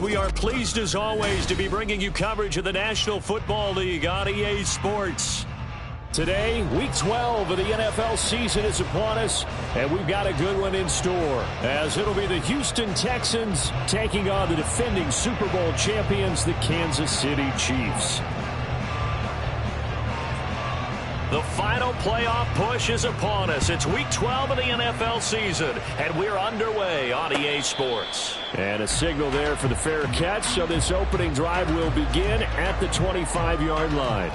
We are pleased as always to be bringing you coverage of the National Football League on EA Sports. Today, Week 12 of the NFL season is upon us, and we've got a good one in store, as it'll be the Houston Texans taking on the defending Super Bowl champions, the Kansas City Chiefs. The final playoff push is upon us. It's Week 12 of the NFL season, and we're underway on EA Sports. And a signal there for the fair catch, so this opening drive will begin at the 25-yard line.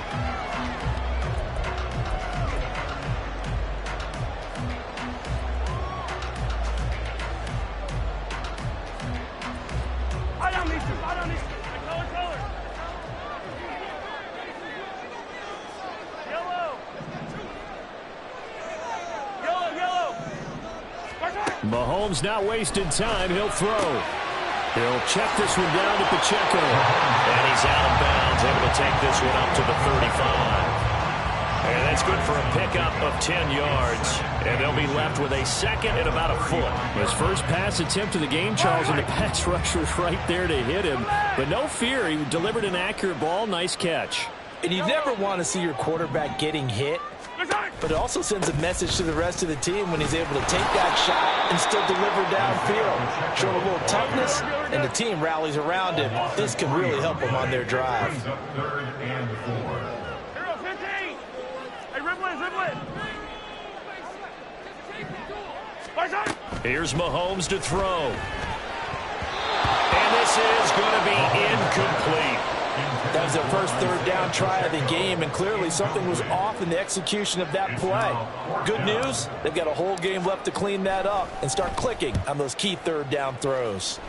Mahomes not wasting time. He'll throw. He'll check this one down at the checker. And he's out of bounds, able to take this one up to the 35. And that's good for a pickup of 10 yards. And they'll be left with a second and about a foot. His first pass attempt of the game, Charles, and the pass rush was right there to hit him. But no fear, he delivered an accurate ball. Nice catch. And you never want to see your quarterback getting hit. But it also sends a message to the rest of the team when he's able to take that shot and still deliver downfield. Show a little toughness, and the team rallies around him. This could really help them on their drive. Here's Mahomes to throw. And this is going to be incomplete. That was their first third down try of the game, and clearly something was off in the execution of that play. Good news, they've got a whole game left to clean that up and start clicking on those key third down throws.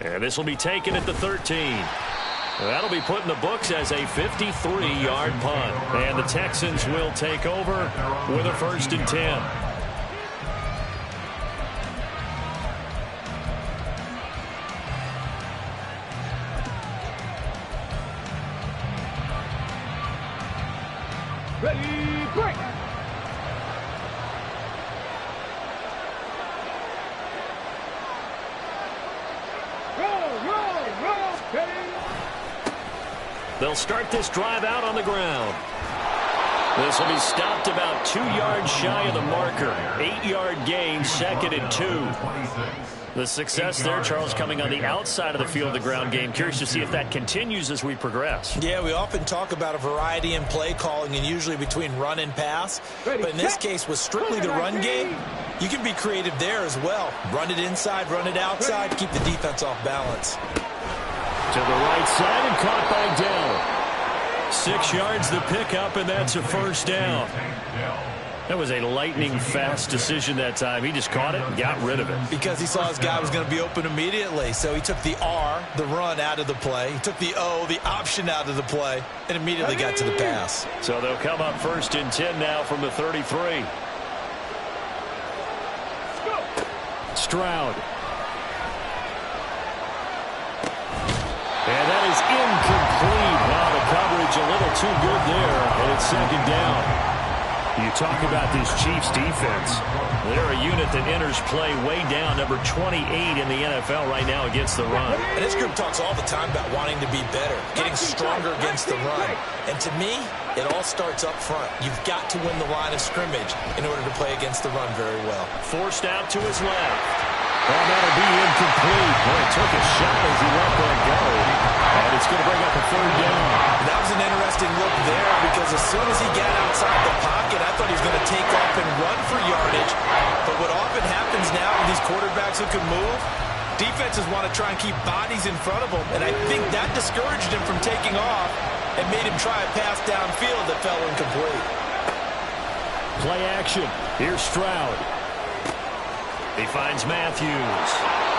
And this will be taken at the 13. That'll be put in the books as a 53-yard punt. And the Texans will take over with a 1st and 10. Ready, break! Roll, ready! They'll start this drive out on the ground. This will be stopped about 2 yards shy of the marker. 8-yard gain, 2nd and 2. The success there, Charles, coming on the outside of the field of the ground game. Curious to see if that continues as we progress. Yeah, we often talk about a variety in play calling and usually between run and pass. But in this case, with strictly the run game, you can be creative there as well. Run it inside, run it outside, keep the defense off balance. To the right side and caught back down. 6 yards the pickup, and that's a 1st down. That was a lightning-fast decision that time. He just caught it and got rid of it. Because he saw his guy was going to be open immediately. So he took the R, the run, out of the play. He took the O, the option, out of the play, and immediately got to the pass. So they'll come up 1st and 10 now from the 33. Stroud. And that is incomplete. Wow, the coverage a little too good there, and it's 2nd down. You talk about this Chiefs defense. They're a unit that enters play way down, number 28 in the NFL right now against the run. And this group talks all the time about wanting to be better, getting stronger against the run. And to me, it all starts up front. You've got to win the line of scrimmage in order to play against the run very well. Forced out to his left. And that'll be incomplete. Boy, took a shot as he let that go. And it's going to bring up a 3rd down. That was an interesting look there because as soon as he got outside the pocket, I thought he was going to take off and run for yardage. But what often happens now with these quarterbacks who can move, defenses want to try and keep bodies in front of them. And I think that discouraged him from taking off and made him try a pass downfield that fell incomplete. Play action. Here's Stroud. He finds Matthews.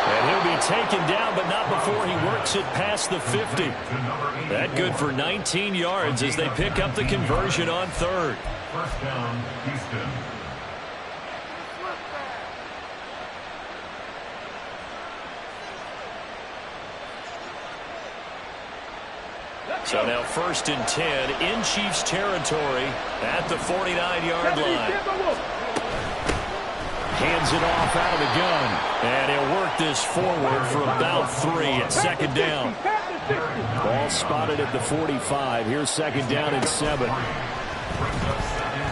And he'll be taken down, but not before he works it past the 50. That good for 19 yards as they pick up the conversion on 3rd. 1st down, Houston. So now 1st and 10 in Chiefs territory at the 49-yard line. Hands it off out of the gun. And he'll work this forward for about 3 at second down. Ball spotted at the 45. Here's second down and 7.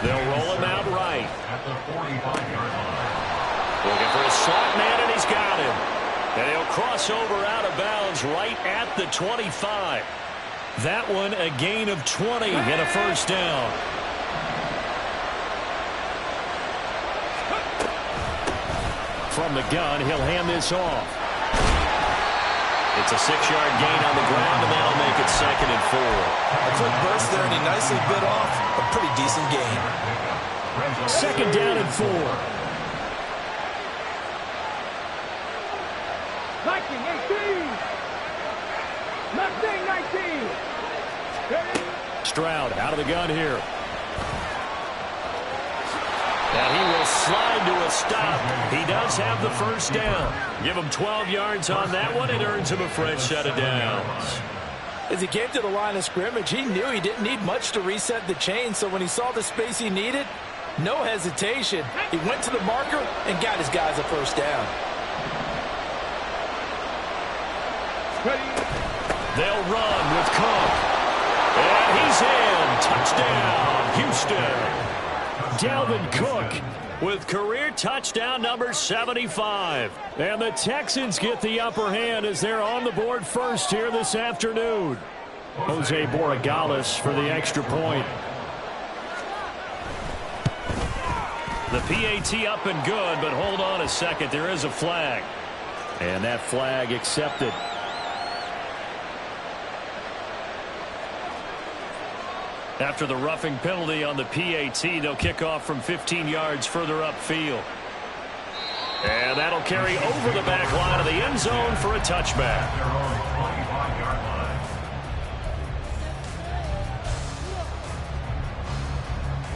They'll roll him out right. Looking for a slot man, and he's got him. And he'll cross over out of bounds right at the 25. That one a gain of 20 and a first down. From the gun, he'll hand this off. It's a 6-yard gain on the ground, and that'll make it second and 4. A quick burst there, and he nicely bit off a pretty decent gain. Second down and 4. 19. Stroud out of the gun here. And he will slide to a stop. He does have the first down. Give him 12 yards on that one. It earns him a fresh set of downs. As he came to the line of scrimmage, he knew he didn't need much to reset the chain. So when he saw the space he needed, no hesitation. He went to the marker and got his guys a first down. They'll run with Cook. And he's in. Touchdown, Houston. Dalvin Cook with career touchdown number 75. And the Texans get the upper hand as they're on the board first here this afternoon. Jose Borregales for the extra point. The PAT up and good, but hold on a second. There is a flag. And that flag accepted. After the roughing penalty on the PAT, they'll kick off from 15 yards further upfield. And that'll carry over the back line of the end zone for a touchback.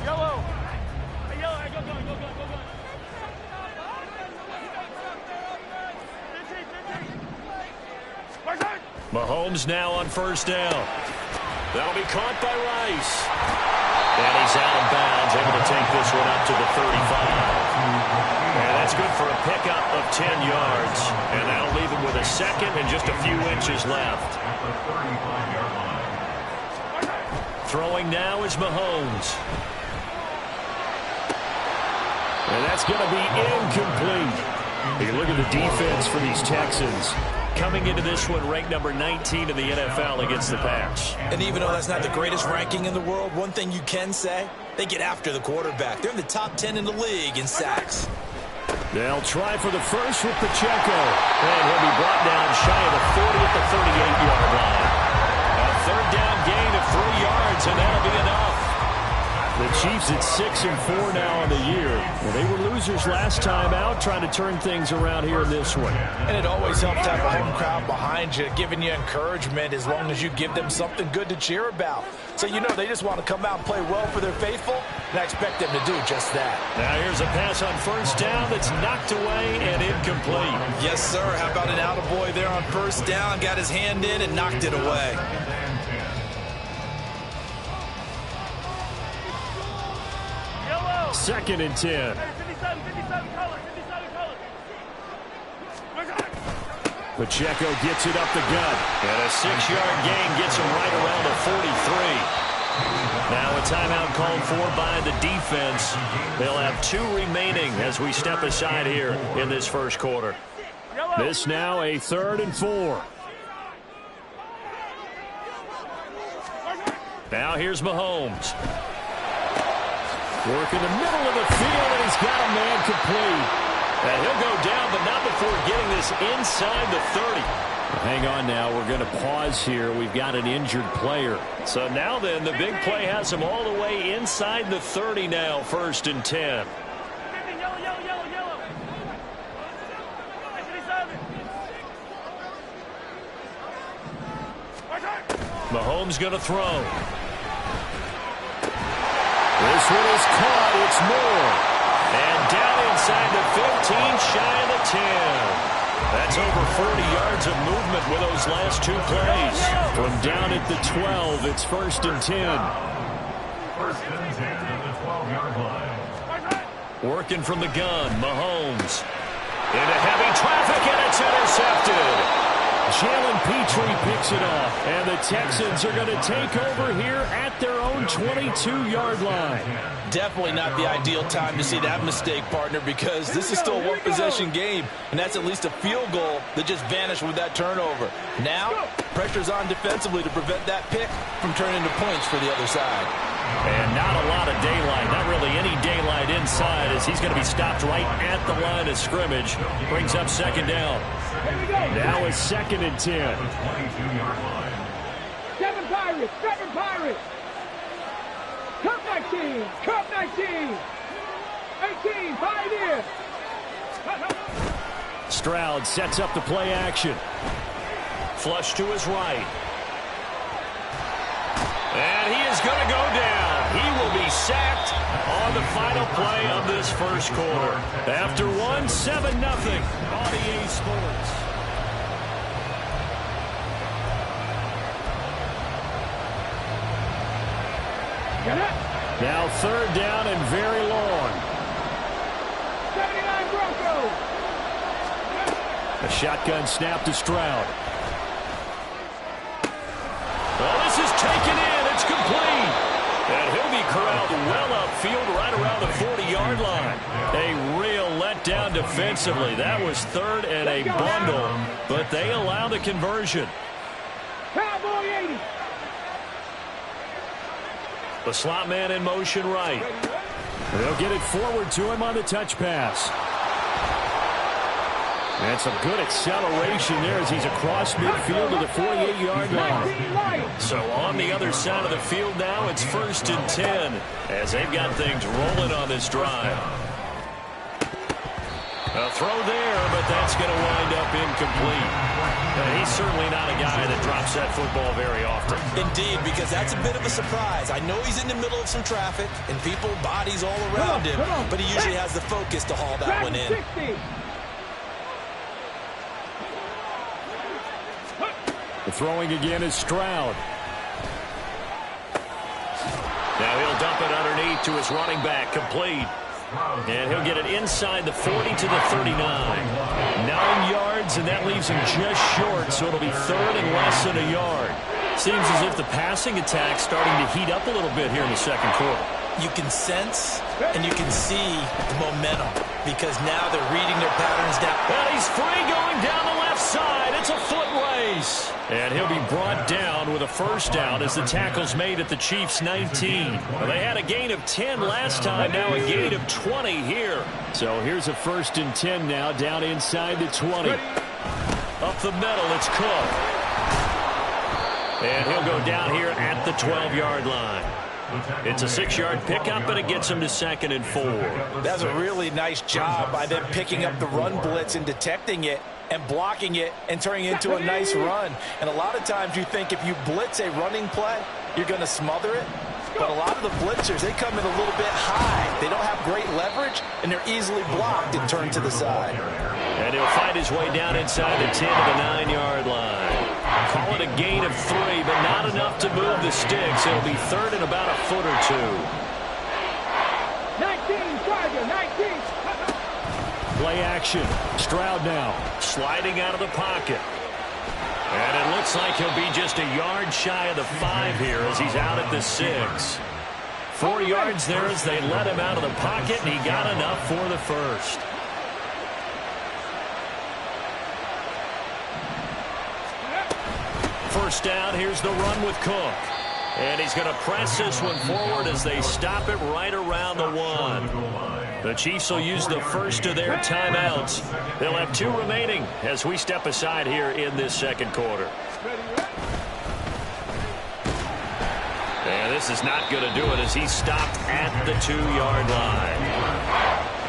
Yellow. Mahomes now on first down. That'll be caught by Rice. And he's out of bounds, able to take this one up to the 35. And that's good for a pickup of 10 yards. And that'll leave him with a second and just a few inches left. Throwing now is Mahomes. And that's going to be incomplete. Hey, look at the defense for these Texans. Coming into this one ranked number 19 in the NFL against the pass. And even though that's not the greatest ranking in the world, one thing you can say, they get after the quarterback. They're in the top 10 in the league in sacks. They'll try for the first with Pacheco. And he'll be brought down shy of the 40 at the 38-yard line. A third down gain of 3 yards, and that'll be enough. The Chiefs at 6-4 now on the year. Well, they were losers last time out, trying to turn things around here in this one. And it always helps to have a home crowd behind you, giving you encouragement as long as you give them something good to cheer about. So you know they just want to come out and play well for their faithful, and I expect them to do just that. Now here's a pass on first down that's knocked away and incomplete. Yes, sir. How about an attaboy there on first down? Got his hand in and knocked it away. Second and 10. Pacheco gets it up the gut. And a 6-yard gain gets him right around the 43. Now a timeout called for by the defense. They'll have 2 remaining as we step aside here in this first quarter. This now a 3rd and 4. Now here's Mahomes. Work in the middle of the field, and he's got a man complete. And he'll go down, but not before getting this inside the 30. Hang on now. We're going to pause here. We've got an injured player. So now then, the big play has him all the way inside the 30 now, 1st and 10. Mahomes going to throw. This one is caught. It's Moore. And down inside the 15, shy of the 10. That's over 40 yards of movement with those last 2 plays. From down at the 12, it's 1st and 10. 1st and 10 at the 12-yard line. Working from the gun, Mahomes. Into heavy traffic, and it's intercepted. Jalen Petrie picks it off, and the Texans are going to take over here at their own 22-yard line. Definitely not the ideal time to see that mistake, partner, because this is still a one-possession game, and that's at least a field goal that just vanished with that turnover. Now, pressure's on defensively to prevent that pick from turning into points for the other side. And not a lot of daylight, not really any daylight inside, as he's going to be stopped right at the line of scrimmage. Brings up second down. Now it's 2nd and 10. 22-yard line. Seven Pirates. Cup 19. 18, 5 in. Stroud sets up the play action. Flush to his right. And he is going to go down. He will be sacked on the final play of this first quarter. After 7-0 on EA Sports. Now 3rd down and very long. 79 Broncos. A shotgun snap to Stroud. Well, this is taken in. It's complete. And he'll be corralled well upfield right around the 40-yard line. A real letdown defensively. That was 3rd and a bundle, but they allow the conversion. Cowboy 80. The slot man in motion right. They'll get it forward to him on the touch pass. And some good acceleration there as he's across midfield to the 48-yard line. So on the other side of the field now, it's 1st and 10 as they've got things rolling on this drive. A throw there, but that's going to wind up incomplete. He's certainly not a guy that drops that football very often. Indeed, because that's a bit of a surprise. I know he's in the middle of some traffic and people, bodies all around him, but he usually has the focus to haul that one in. 60. The throwing again is Stroud. Now he'll dump it underneath to his running back, complete. And he'll get it inside the 40 to the 39. 9 yards, and that leaves him just short, so it'll be 3rd and less than a yard. Seems as if the passing attack's starting to heat up a little bit here in the second quarter. You can sense and you can see the momentum because now they're reading their patterns down. And he's free going down the left side. It's a foot race. And he'll be brought down with a first down as the tackle's made at the Chiefs' 19. Well, they had a gain of 10 last time, now a gain of 20 here. So here's a 1st and 10 now, down inside the 20. Up the middle, it's Cook. And he'll go down here at the 12-yard line. It's a 6-yard pickup, and it gets him to 2nd and 4. That's a really nice job by them picking up the run blitz and detecting it and blocking it and turning it into a nice run. And a lot of times you think if you blitz a running play, you're going to smother it. But a lot of the blitzers, they come in a little bit high. They don't have great leverage, and they're easily blocked and turned to the side. And he'll find his way down inside the 10 to the 9-yard line. Call it a gain of 3, but not enough to move the sticks. It'll be 3rd and about a foot or 2. 19, Charger, 19. Play action. Stroud now sliding out of the pocket. And it looks like he'll be just a yard shy of the 5 here as he's out at the 6. 4 yards there as they let him out of the pocket, and he got enough for the first. First down, here's the run with Cook. And he's going to press this one forward as they stop it right around the 1. The Chiefs will use the first of their timeouts. They'll have 2 remaining as we step aside here in this second quarter. And this is not going to do it as he's stopped at the 2-yard line.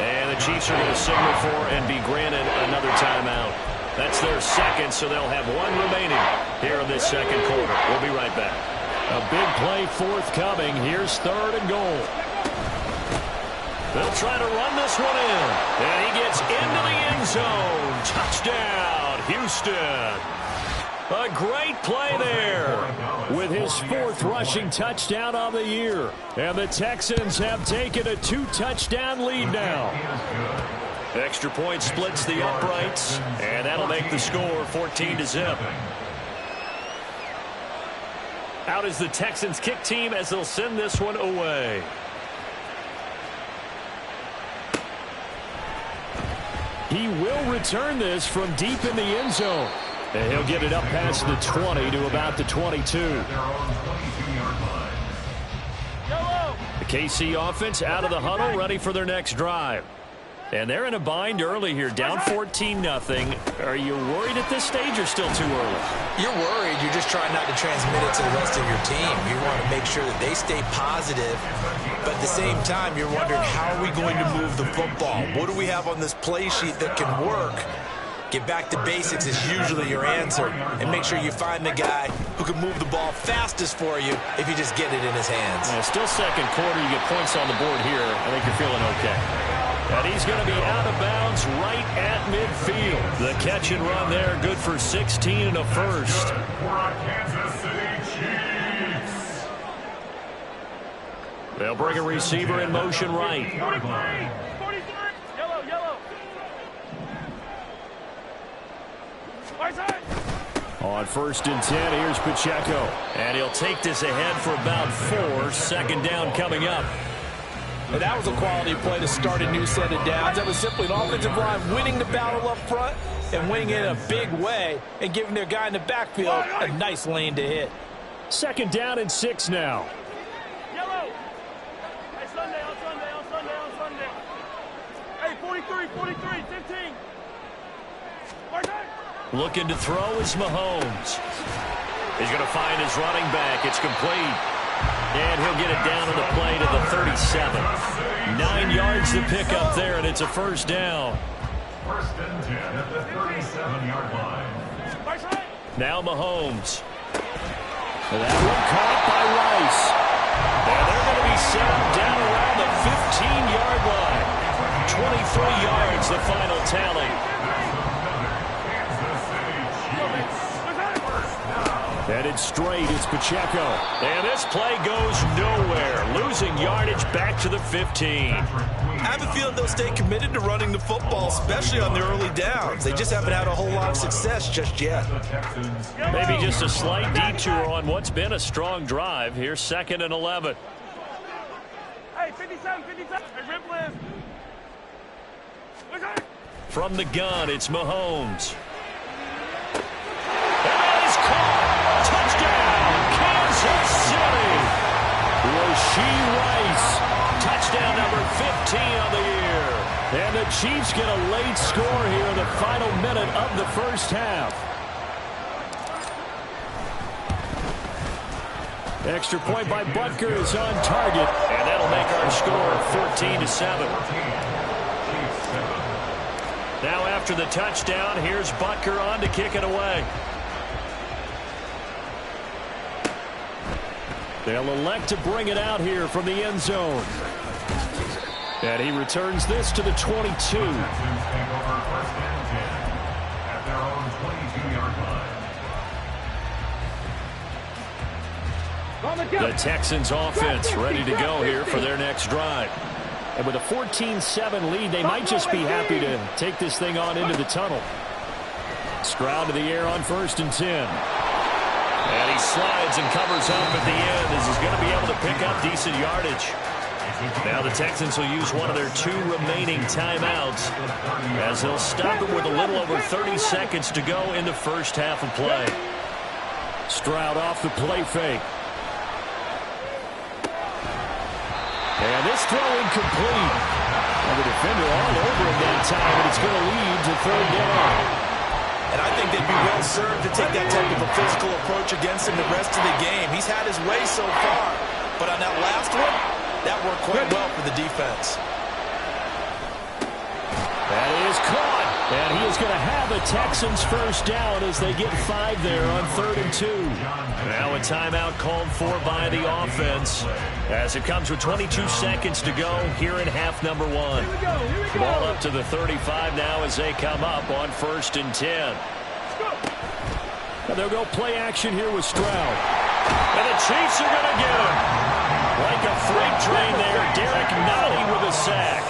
And the Chiefs are going to signal for and be granted another timeout. That's their second, so they'll have 1 remaining here in this second quarter. We'll be right back. A big play forthcoming. Here's 3rd and goal. They'll try to run this one in. And he gets into the end zone. Touchdown, Houston. A great play there with his 4th rushing touchdown on the year. And the Texans have taken a 2-touchdown lead now. Extra point splits the uprights, and that'll make the score 14-0. Out is the Texans kick team as they'll send this one away. He will return this from deep in the end zone. And he'll get it up past the 20 to about the 22. The KC offense out of the huddle, ready for their next drive. And they're in a bind early here, down 14-0. Are you worried at this stage or still too early? You're worried. You're just trying not to transmit it to the rest of your team. You want to make sure that they stay positive. But at the same time, you're wondering, how are we going to move the football? What do we have on this play sheet that can work? Get back to basics is usually your answer. And make sure you find the guy who can move the ball fastest for you if you just get it in his hands. Yeah, still second quarter. You get points on the board here. I think you're feeling okay. And he's going to be out of bounds right at midfield. The catch and run there, good for 16 and a first. They'll bring a receiver in motion right. 43, yellow. On 1st and 10, here's Pacheco. And he'll take this ahead for about 4. 2nd down coming up. And that was a quality play to start a new set of downs. That was simply an offensive line winning the battle up front and winning it in a big way and giving their guy in the backfield a nice lane to hit. 2nd down and 6 now. Yellow. Hey, Sunday. Hey, 43, 15. Looking to throw is Mahomes. He's going to find his running back. It's complete. And he'll get it down on the play to the 37. 9 yards to pick up there, and it's a 1st down. 1st and 10 at the 37-yard line. Now Mahomes. That one caught by Rice. And they're going to be set down around the 15-yard line. 23 yards, the final tally. Headed straight, it's Pacheco. And this play goes nowhere. Losing yardage back to the 15. I have a feeling they'll stay committed to running the football, especially on their early downs. They just haven't had a whole lot of success just yet. Maybe just a slight detour on what's been a strong drive. Here's 2nd and 11. Hey, 57. Hey, Rip From the gun, it's Mahomes. And that is caught. Touchdown, Kansas City. Rashee Rice. Touchdown number 15 on the year. And the Chiefs get a late score here in the final minute of the 1st half. Extra point by Butker is on target. And that'll make our score 14-7. Now after the touchdown, here's Butker on to kick it away. They'll elect to bring it out here from the end zone. And he returns this to the 22. The Texans offense ready to go here for their next drive. And with a 14-7 lead, they might just be happy to take this thing on into the tunnel. Stroud to the air on 1st and 10. And he slides and covers up at the end as he's going to be able to pick up decent yardage. Now the Texans will use one of their 2 remaining timeouts as they'll stop it with a little over 30 seconds to go in the 1st half of play. Stroud off the play fake. And this throw incomplete. And the defender all over him that time, and it's going to lead to 3rd down. And I think they'd be well served to take that type of a physical approach against him the rest of the game. He's had his way so far. But on that last one, that worked quite well for the defense. That is caught. And he is going to have a Texans 1st down as they get 5 there on 3rd and 2. Now a timeout called for by the offense as it comes with 22 seconds to go here in half number 1. Ball up to the 35 now as they come up on 1st and 10. they'll go play action here with Stroud. And the Chiefs are going to get him. Like a freight train there, Derek Nottie with a sack.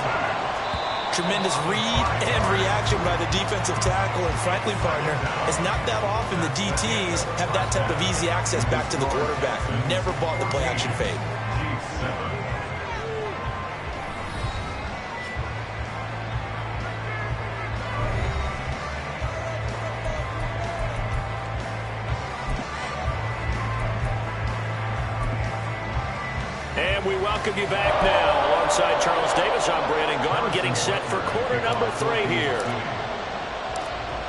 Tremendous read and reaction by the defensive tackle. And frankly, partner, it's not that often the DTs have that type of easy access back to the quarterback. Never bought the play action fade. And we welcome you back now. Alongside Charles Davis, I'm Brandon Gunn, getting set for quarter number 3 here.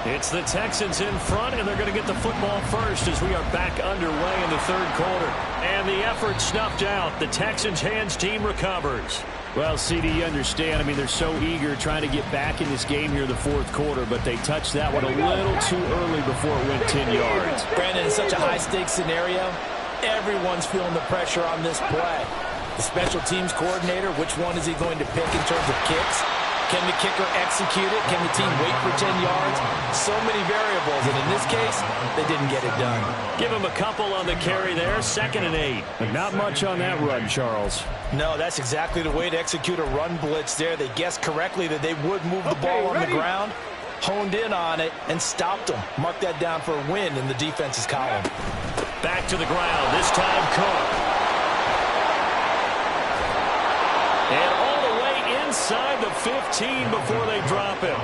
It's the Texans in front, and they're going to get the football first as we are back underway in the third quarter. And the effort snuffed out. The Texans' hands team recovers. Well, CD, you understand. I mean, they're so eager trying to get back in this game here in the fourth quarter, but they touched that one a little too early before it went 10 yards. Brandon, in such a high-stakes scenario, everyone's feeling the pressure on this play. The special teams coordinator, which one is he going to pick in terms of kicks? Can the kicker execute it? Can the team wait for 10 yards? So many variables, and in this case, they didn't get it done. Give him a couple on the carry there, 2nd and 8. But not much on that run, Charles. No, that's exactly the way to execute a run blitz there. They guessed correctly that they would move the ball on the ground, honed in on it, and stopped them. Mark that down for a win in the defense's column. Back to the ground, this time Cook. And all the way inside the 15 before they drop him.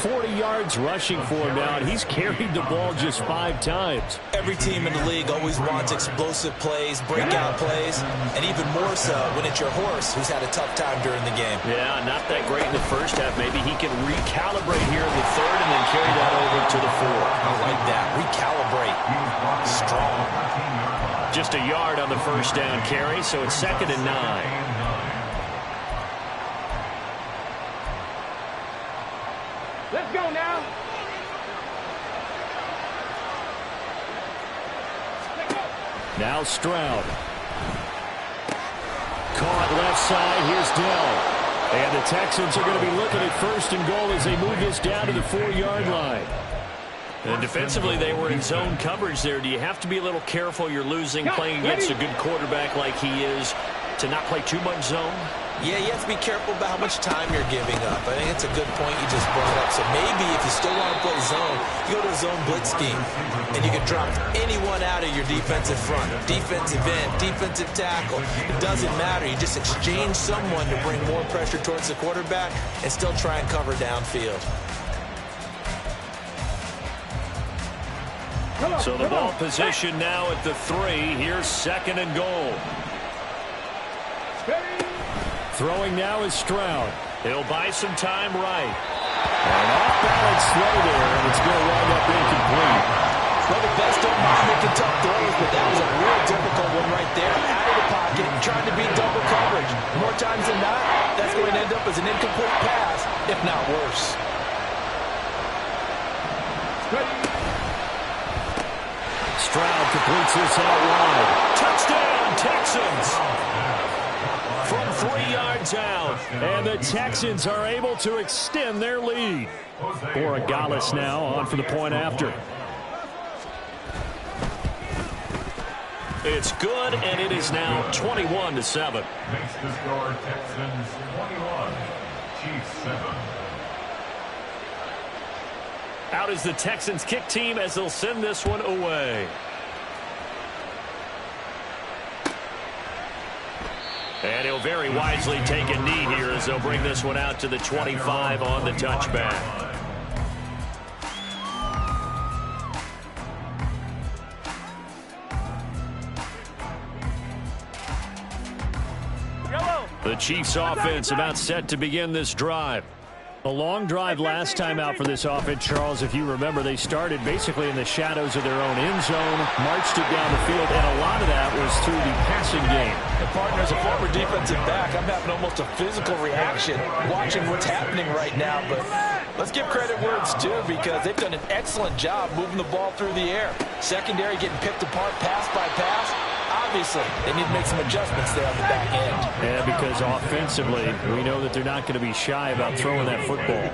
40 yards rushing for him now, and he's carried the ball just 5 times. Every team in the league always wants explosive plays, breakout plays, and even more so when it's your horse who's had a tough time during the game. Yeah, not that great in the first half. Maybe he can recalibrate here in the third and then carry that over to the fourth. I like that. Recalibrate. Strong. Just a yard on the first down carry, so it's 2nd and 9. Let's go now. Now Stroud. Caught left side. Here's Dell. And the Texans are going to be looking at 1st and goal as they move this down to the 4-yard line. And defensively, they were in zone coverage there. Do you have to be a little careful? You're losing playing against a good quarterback like he is to not play too much zone? Yeah, you have to be careful about how much time you're giving up. I think it's a good point you just brought up. So maybe if you still want to play zone, you go to a zone blitz scheme, and you can drop anyone out of your defensive front, defensive end, defensive tackle. It doesn't matter. You just exchange someone to bring more pressure towards the quarterback and still try and cover downfield. So the ball position now at the 3. Here's 2nd and goal. Throwing now is Stroud. He'll buy some time right. And off-balance throw there, and it's going to wind up incomplete. Well, the best don't mind making tough throws, but that was a real difficult one right there. Out of the pocket, trying to beat double coverage. More times than not, that's going to end up as an incomplete pass, if not worse. Stroud completes this out wide. Touchdown, Texans! From 3 yards out. And the Texans are able to extend their lead. Borregales now on for the point after. It's good, and it is now 21-7. Makes the score Texans 21, Chiefs 7. Out is the Texans kick team as they'll send this one away. And he'll very wisely take a knee here as they'll bring this one out to the 25 on the touchback. The Chiefs offense about set to begin this drive. A long drive last time out for this offense, Charles. If you remember, they started basically in the shadows of their own end zone, marched it down the field, and a lot of that was through the passing game. And partner, as a former defensive back, I'm having almost a physical reaction watching what's happening right now. But let's give credit where it's due because they've done an excellent job moving the ball through the air. Secondary getting picked apart pass by pass. Obviously, they need to make some adjustments there on the back end. Yeah, because offensively, we know that they're not going to be shy about throwing that football.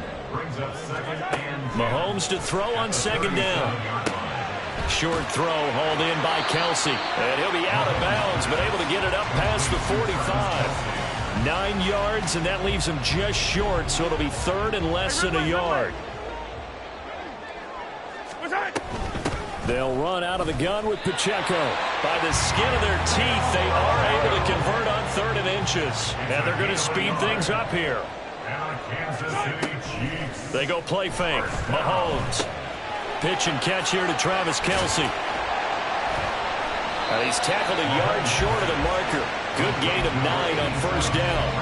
Mahomes to throw on 2nd down. short throw hauled in by Kelsey. And he'll be out of bounds, but able to get it up past the 45. 9 yards, and that leaves him just short, so it'll be third and less than a yard. They'll run out of the gun with Pacheco. By the skin of their teeth, they are able to convert on 3rd and inches. And they're going to speed things up here. They go play fake. Mahomes. Pitch and catch here to Travis Kelsey. He's tackled a yard short of the marker. Good gain of 9 on 1st down.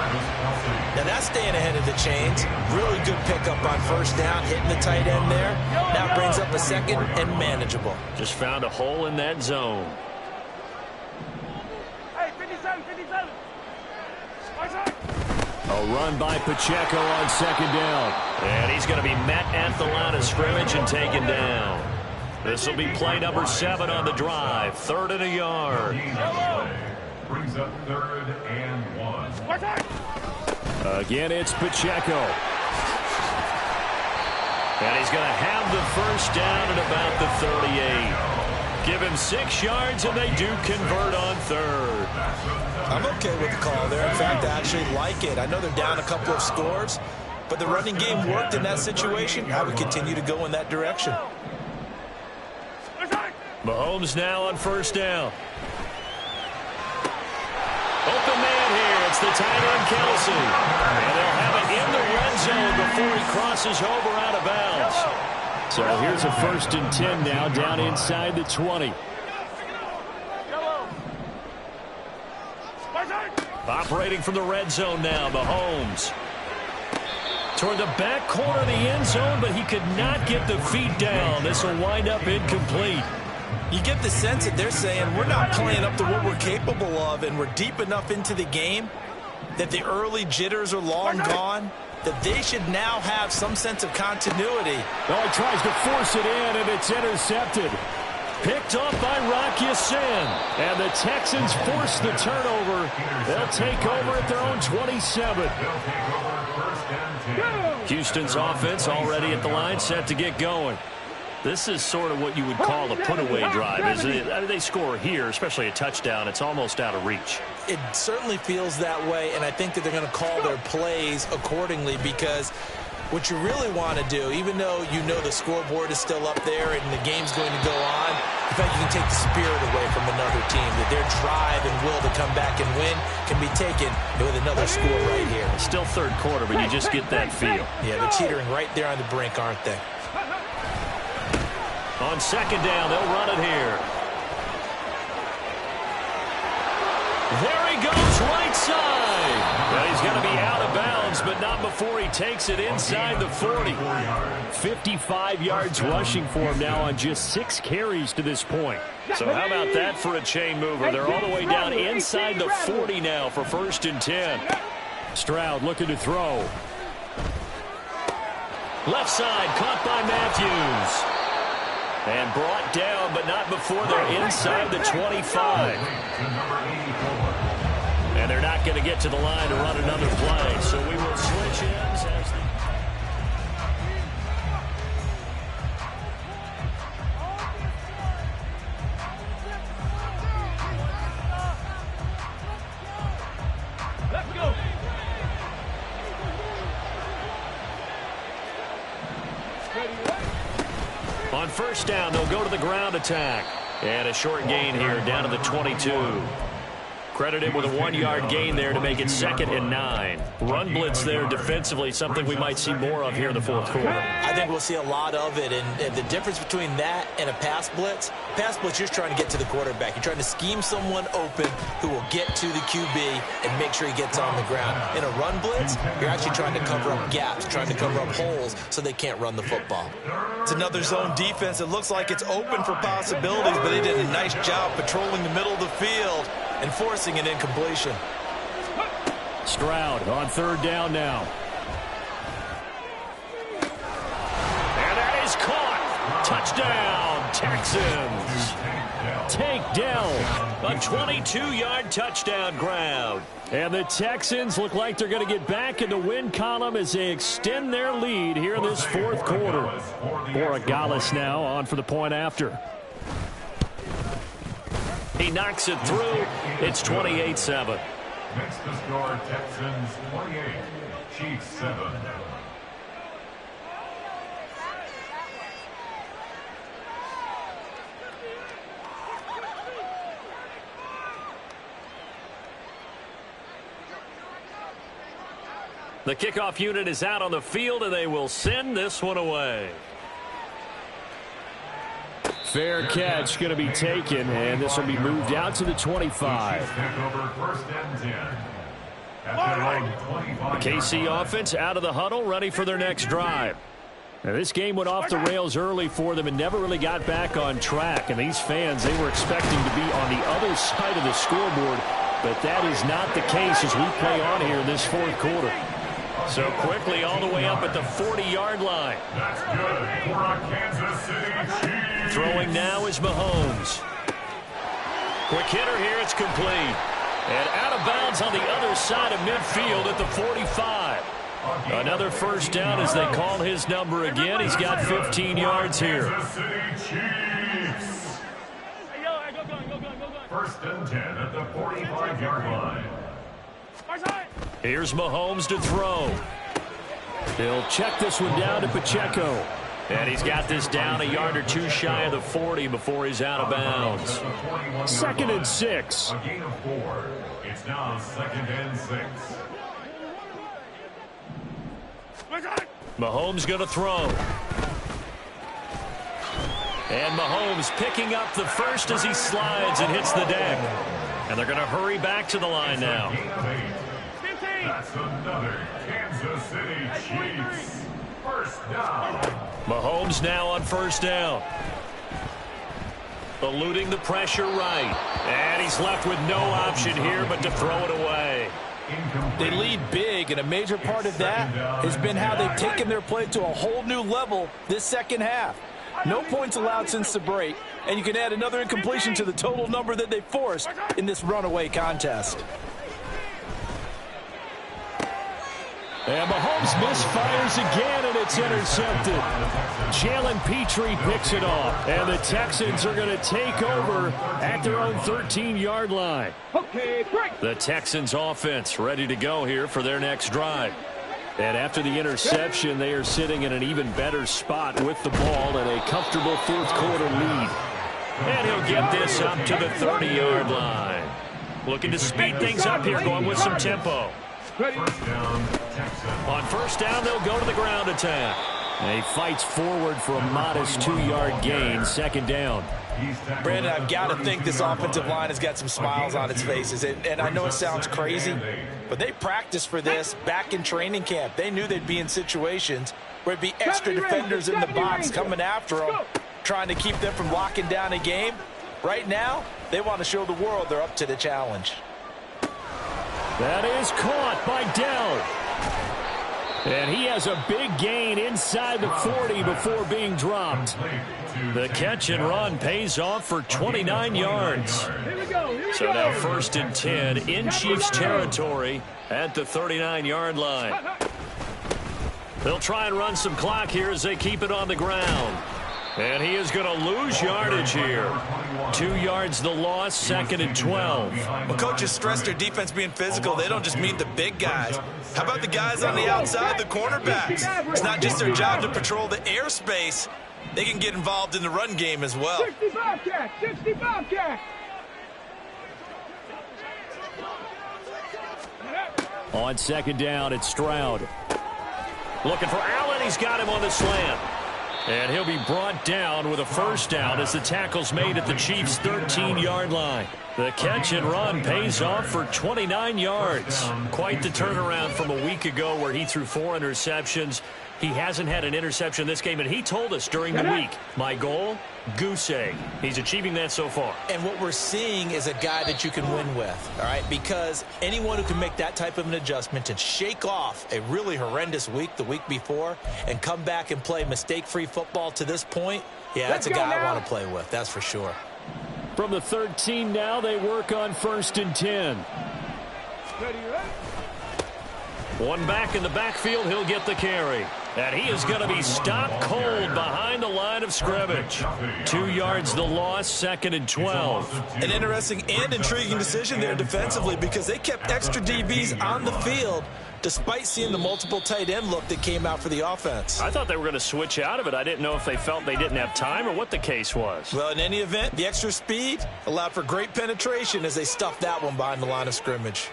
Now that's staying ahead of the chains. Really good pickup on 1st down, hitting the tight end there. Now brings up a 2nd and manageable. Just found a hole in that zone. Hey, 57, 57. A run by Pacheco on 2nd down. And he's going to be met at the line of scrimmage and taken down. This will be play number 7 on the drive. 3rd and a yard. Brings up 3rd and 1. Again, it's Pacheco. And he's going to have the 1st down at about the 38. Give him 6 yards, and they do convert on 3rd. I'm okay with the call there. In fact, I actually like it. I know they're down a couple of scores, but the running game worked in that situation. I would continue to go in that direction. Mahomes now on 1st down. Open man here. It's the tight end, Kelsey. And they'll have it in the red zone before he crosses over out of bounds. So here's a 1st and 10 now, down inside the 20. Operating from the red zone now, Mahomes. Toward the back corner of the end zone, but he could not get the feet down. This will wind up incomplete. You get the sense that they're saying we're not playing up to what we're capable of, and we're deep enough into the game that the early jitters are long gone, that they should now have some sense of continuity. Well, he tries to force it in, and it's intercepted. Picked off by Rock Ya-Sin. And the Texans force the turnover. They'll take over at their own 27. Houston's offense already at the line, set to get going. This is sort of what you would call a put-away drive, isn't it? I mean, they score here, especially a touchdown. It's almost out of reach. It certainly feels that way, and I think that they're going to call their plays accordingly, because what you really want to do, even though you know the scoreboard is still up there and the game's going to go on, in fact, you can take the spirit away from another team, that their drive and will to come back and win can be taken with another score right here. Still 3rd quarter, but you just get that feel. Yeah, they're teetering right there on the brink, aren't they? On 2nd down, they'll run it here. There he goes, right side. Well, he's going to be out of bounds, but not before he takes it inside the 40. 55 yards rushing for him now on just 6 carries to this point. So how about that for a chain mover? They're all the way down inside the 40 now for 1st and 10. Stroud looking to throw. Left side, caught by Matthews. And brought down, but not before they're inside the 25. And they're not going to get to the line to run another play. So we will switch ends as the... Let's go. On 1st down, they'll go to the ground attack. And a short gain here down to the 22. Credited with a 1-yard gain there to make it 2nd and 9. Run blitz there defensively, something we might see more of here in the 4th quarter. I think we'll see a lot of it, and the difference between that and a pass blitz, you're just trying to get to the quarterback. You're trying to scheme someone open who will get to the QB and make sure he gets on the ground. In a run blitz, you're actually trying to cover up gaps, trying to cover up holes so they can't run the football. It's another zone defense. It looks like it's open for possibilities, but they did a nice job patrolling the middle of the field and forcing an incompletion. Stroud on 3rd down now. And that is caught. Touchdown, Texans. Takedown. A 22-yard touchdown grab. And the Texans look like they're going to get back in the win column as they extend their lead here in this 4th quarter. Borregales now on for the point after. He knocks it through. It's 28-7. Makes the score Texans 28, Chiefs 7. The kickoff unit is out on the field, and they will send this one away. Fair catch going to be taken, and this will be moved out to the 25. The KC offense out of the huddle, ready for their next drive. Now, this game went off the rails early for them and never really got back on track. And these fans, they were expecting to be on the other side of the scoreboard, but that is not the case as we play on here in this fourth quarter. So quickly all the way up at the 40-yard line. That's good for a Kansas City Chiefs. Throwing now is Mahomes. Quick hitter here, it's complete. And out of bounds on the other side of midfield at the 45. Another first down as they call his number again. He's got 15 yards here. Kansas City Chiefs. First and 10 at the 45-yard line. Here's Mahomes to throw. He'll check this one down to Pacheco. And he's got this down a yard or two shy of the 40 before he's out of bounds. 2nd and 6. A gain of 4. It's now 2nd and 6. Mahomes going to throw. And Mahomes picking up the first as he slides and hits the deck. And they're going to hurry back to the line now. That's another Kansas City Chiefs first down. Mahomes now on first down. Eluding the pressure right. And he's left with no option here but to throw it away. They lead big, and a major part of that has been how they've taken their play to a whole new level this second half. No points allowed since the break, and you can add another incompletion to the total number that they forced in this runaway contest. And Mahomes misfires again, and it's intercepted. Jalen Petrie picks it off, and the Texans are going to take over at their own 13-yard line. Okay, break. The Texans offense ready to go here for their next drive. And after the interception, they are sitting in an even better spot with the ball and a comfortable fourth quarter lead. And he'll get this up to the 30-yard line. Looking to speed things up here, going with some tempo. First down, Texans. On first down, they'll go to the ground attack. And he fights forward for a modest 2-yard gain, 2nd down. Brandon, I've got to think this offensive line has got some smiles on its faces. And I know it sounds crazy, but they practiced for this back in training camp. They knew they'd be in situations where it'd be extra defenders in the box coming after them, trying to keep them from locking down a game. Right now, they want to show the world they're up to the challenge. That is caught by Dell. And he has a big gain inside the 40 before being dropped. The catch and run pays off for 29 yards. So now 1st and 10 in Chiefs territory at the 39-yard line. They'll try and run some clock here as they keep it on the ground. And he is going to lose yardage here. 2 yards the loss, 2nd and 12. Well, coaches stress their defense being physical. They don't just mean the big guys. How about the guys on the outside, the cornerbacks? It's not just their job to patrol the airspace. They can get involved in the run game as well. 60 Bobcat, 60 Bobcat. On 2nd down, it's Stroud. Looking for Allen. He's got him on the slant. And he'll be brought down with a first down as the tackle's made at the Chiefs' 13-yard line. The catch and run pays off for 29 yards. Quite the turnaround from a week ago where he threw 4 interceptions. He hasn't had an interception this game, and he told us during the week, my goal, goose egg. He's achieving that so far. And what we're seeing is a guy that you can win with, all right? Because anyone who can make that type of an adjustment and shake off a really horrendous week the week before and come back and play mistake-free football to this point, yeah, that's a guy I want to play with, that's for sure. From the 13 now, they work on 1st and 10. One back in the backfield, he'll get the carry. And he is going to be stopped cold behind the line of scrimmage. 2 yards the loss, 2nd and 12. An interesting and intriguing decision there defensively because they kept extra DBs on the field despite seeing the multiple tight end look that came out for the offense. I thought they were going to switch out of it. I didn't know if they felt they didn't have time or what the case was. Well, in any event, the extra speed allowed for great penetration as they stuffed that one behind the line of scrimmage.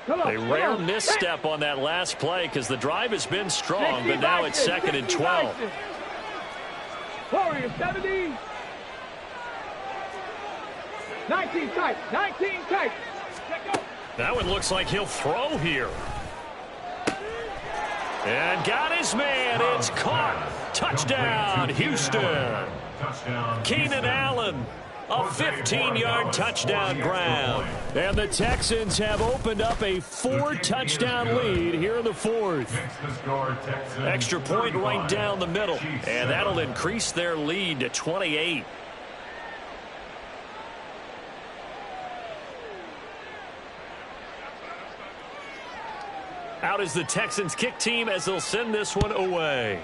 A rare misstep on that last play because the drive has been strong, but now it's 2nd and 12. Warriors 70. 19 tight. 19 tight. That one looks like he'll throw here. And got his man. It's caught. Touchdown, Houston. Keenan Allen. A 15-yard touchdown grab. And the Texans have opened up a 4-touchdown lead here in the 4th. Extra point right down the middle. And that'll increase their lead to 28. Out is the Texans kick team as they'll send this one away.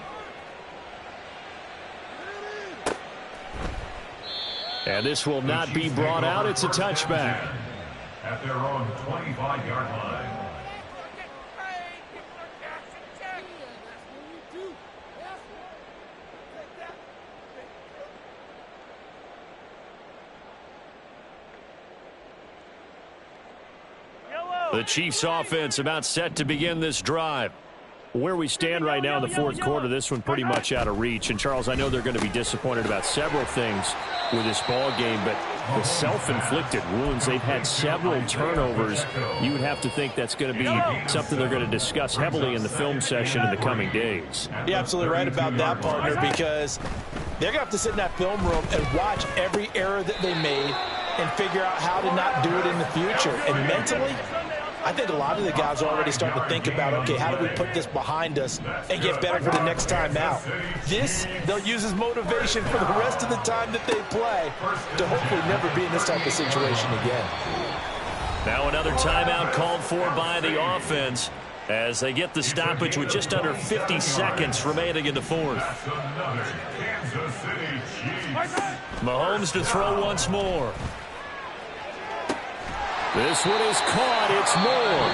And this will not be brought out. It's a touchback. At their own 25-yard line. The Chiefs offense about set to begin this drive. Where we stand right now in the 4th quarter, this one pretty much out of reach. And, Charles, I know they're going to be disappointed about several things with this ball game, but the self-inflicted wounds, they've had several turnovers. You would have to think that's going to be something they're going to discuss heavily in the film session in the coming days. You're absolutely right about that, partner, because they're going to have to sit in that film room and watch every error that they made and figure out how to not do it in the future. And mentally, I think a lot of the guys are already starting to think about, okay, how do we put this behind us and get better for the next time out? This, they'll use as motivation for the rest of the time that they play to hopefully never be in this type of situation again. Now another timeout called for by the offense as they get the stoppage with just under 50 seconds remaining in the 4th. Mahomes to throw once more. This one is caught. It's more.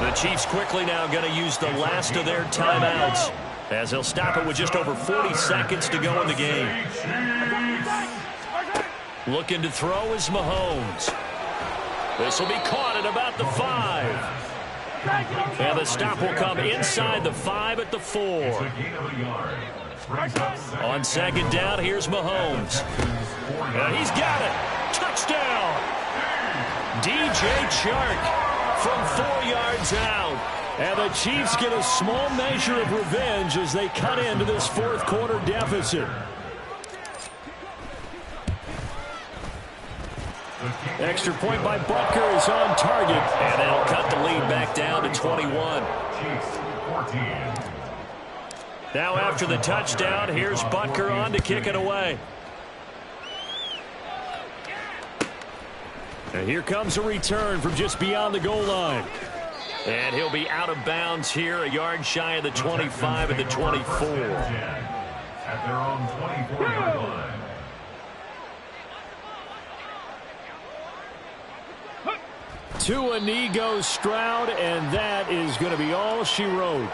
The Chiefs quickly now going to use the last of their timeouts as they'll stop it with just over 40 seconds to go in the game. Looking to throw is Mahomes. This will be caught at about the 5. And the stop will come inside the 5 at the 4. On 2nd down, here's Mahomes. And he's got it. Touchdown. DJ Chark from 4 yards out. And the Chiefs get a small measure of revenge as they cut into this 4th quarter deficit. Extra point by Butker is on target. And that'll cut the lead back down to 21. Now after the touchdown, here's Butker on to kick it away. And here comes a return from just beyond the goal line. And he'll be out of bounds here, a yard shy of the 25 and the 24. At their own 24-yard line. To a knee goes Stroud, and that is going to be all she wrote.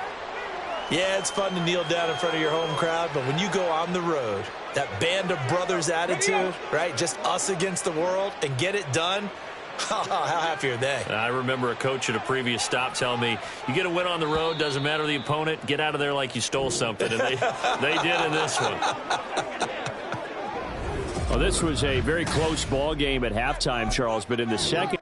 Yeah, it's fun to kneel down in front of your home crowd, but when you go on the road, that band of brothers attitude, right, just us against the world, and get it done, how happy are they? I remember a coach at a previous stop telling me, you get a win on the road, doesn't matter the opponent, get out of there like you stole something, and they did in this one. Well, this was a very close ball game at halftime, Charles, but in the second